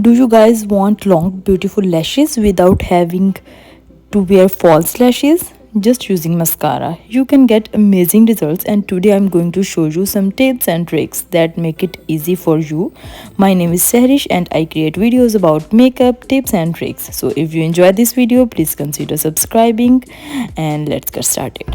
Do you guys want long, beautiful lashes without having to wear false lashes? Just using mascara, you can get amazing results. And today I'm going to show you some tips and tricks that make it easy for you. My name is Sehrish and I create videos about makeup tips and tricks. So if you enjoy this video, please consider subscribing and let's get started.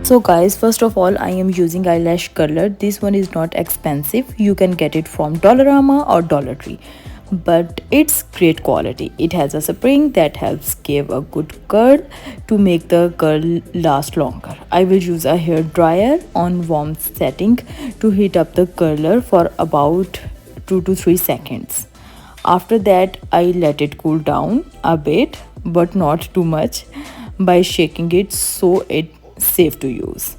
So guys, first of all, I am using eyelash curler. This one is not expensive. You can get it from Dollarama or Dollar Tree, but it's great quality. It has a spring that helps give a good curl to make the curl last longer. I will use a hair dryer on warm setting to heat up the curler for about 2 to 3 seconds. After that, I let it cool down a bit, but not too much, by shaking it so it's safe to use.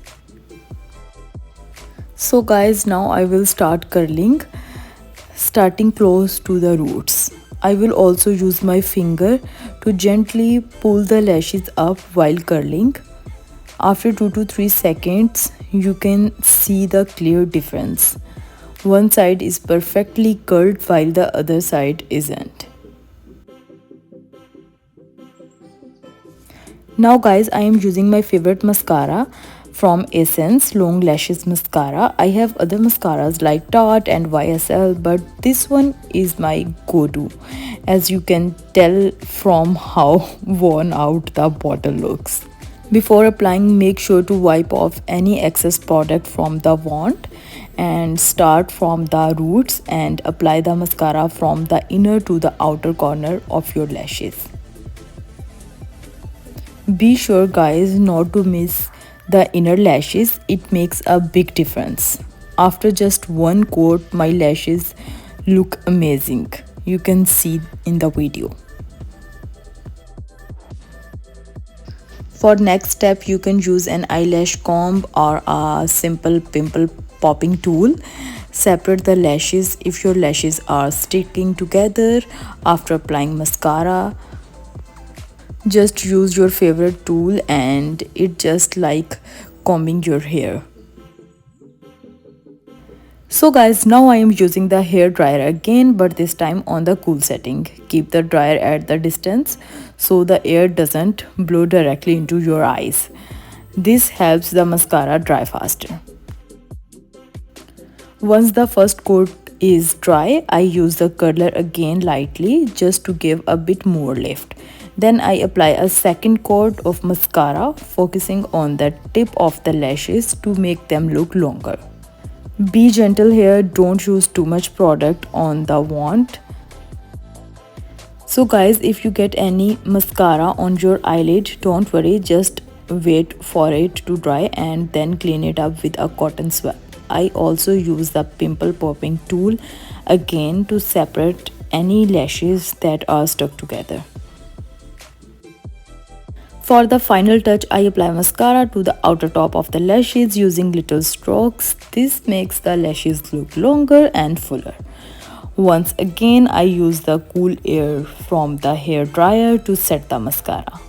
So guys, now I will start curling, starting close to the roots. I will also use my finger to gently pull the lashes up while curling. After 2 to 3 seconds, you can see the clear difference. One side is perfectly curled while the other side isn't. Now guys, I am using my favorite mascara from Essence Long Lashes Mascara. I have other mascaras like Tarte and YSL, but this one is my go-to, as you can tell from how worn out the bottle looks. Before applying, make sure to wipe off any excess product from the wand and start from the roots and apply the mascara from the inner to the outer corner of your lashes. Be sure guys not to miss the inner lashes, it makes a big difference. After just one coat, my lashes look amazing. You can see in the video. For next step, you can use an eyelash comb or a simple pimple popping tool. Separate the lashes if your lashes are sticking together after applying mascara. Just use your favorite tool and it just like combing your hair. So guys, now I am using the hair dryer again, but this time on the cool setting. Keep the dryer at the distance so the air doesn't blow directly into your eyes. This helps the mascara dry faster. Once the first coat is dry, I use the curler again lightly just to give a bit more lift. Then I apply a second coat of mascara, focusing on the tip of the lashes to make them look longer. Be gentle here, don't use too much product on the wand. So guys, if you get any mascara on your eyelid, don't worry, just wait for it to dry and then clean it up with a cotton swab. I also use the pimple popping tool again to separate any lashes that are stuck together. For the final touch, I apply mascara to the outer top of the lashes using little strokes. This makes the lashes look longer and fuller. Once again, I use the cool air from the hair dryer to set the mascara.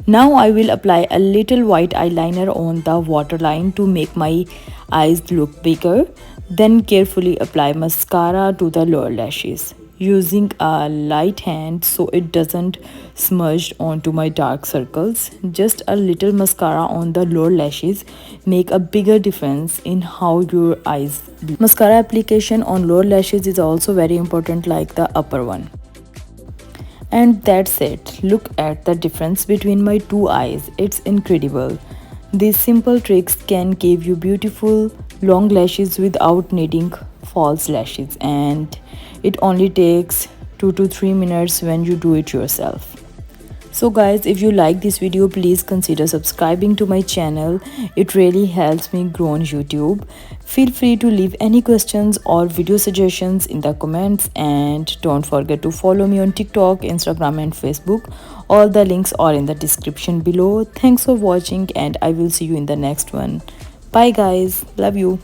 Now I will apply a little white eyeliner on the waterline to make my eyes look bigger. Then carefully apply mascara to the lower lashes, using a light hand so it doesn't smudge onto my dark circles. Just a little mascara on the lower lashes make a bigger difference in how your eyes look. Mascara application on lower lashes is also very important like the upper one. And that's it. Look at the difference between my two eyes. It's incredible. These simple tricks can give you beautiful long lashes without needing false lashes, and it only takes 2 to 3 minutes when you do it yourself. So guys, if you like this video, please consider subscribing to my channel. It really helps me grow on YouTube. Feel free to leave any questions or video suggestions in the comments, and don't forget to follow me on TikTok, Instagram and Facebook. All the links are in the description below. Thanks for watching and I will see you in the next one. Bye guys, love you.